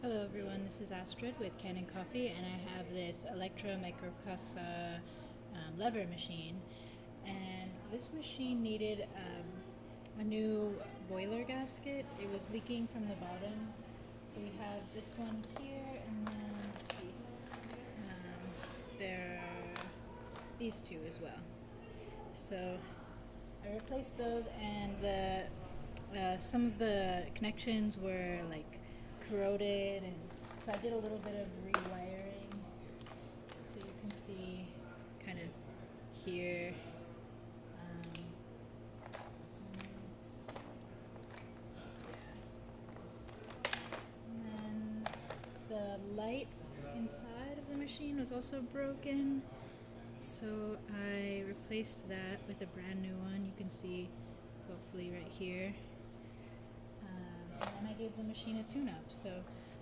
Hello everyone, this is Astrid with Kanen Coffee, and I have this Elektra Microcasa lever machine. And this machine needed a new boiler gasket. It was leaking from the bottom. So we have this one here, and then let's see, there are these two as well. So I replaced those, and some of the connections were like corroded, and so I did a little bit of rewiring. So you can see kind of here. Um, and then the light inside of the machine was also broken. So I replaced that with a brand new one. You can see hopefully right here. And then I gave the machine a tune-up. So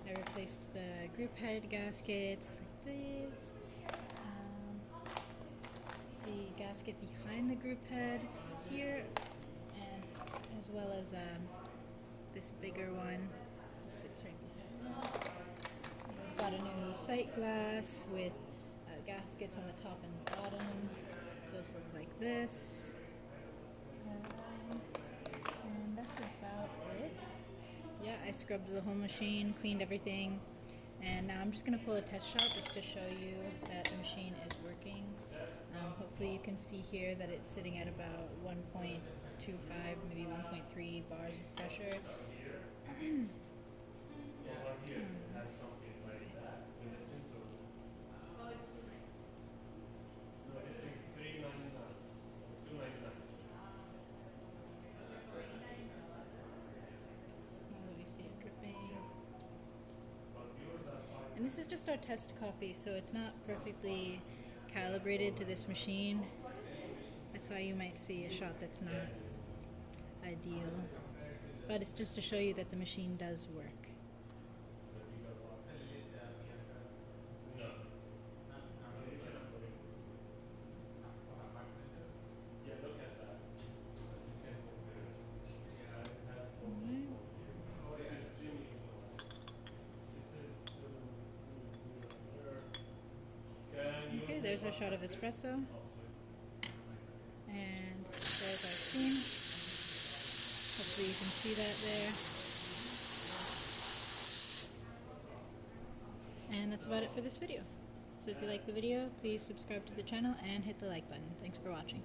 I replaced the group head gaskets like these, the gasket behind the group head here, and as well as this bigger one. It sits right behind that. I've got a new sight glass with gaskets on the top and bottom. Those look like this. And that's about it. Yeah, I scrubbed the whole machine, cleaned everything, and now I'm just going to pull a test shot just to show you that the machine is working. Hopefully you can see here that it's sitting at about 1.25, maybe 1.3 bars of pressure. Let me see it dripping. And this is just our test coffee, so it's not perfectly calibrated to this machine. That's why you might see a shot that's not ideal. But it's just to show you that the machine does work. Okay, there's our shot of espresso. And there's our steam. Hopefully you can see that there. And that's about it for this video. So if you like the video, please subscribe to the channel and hit the like button. Thanks for watching.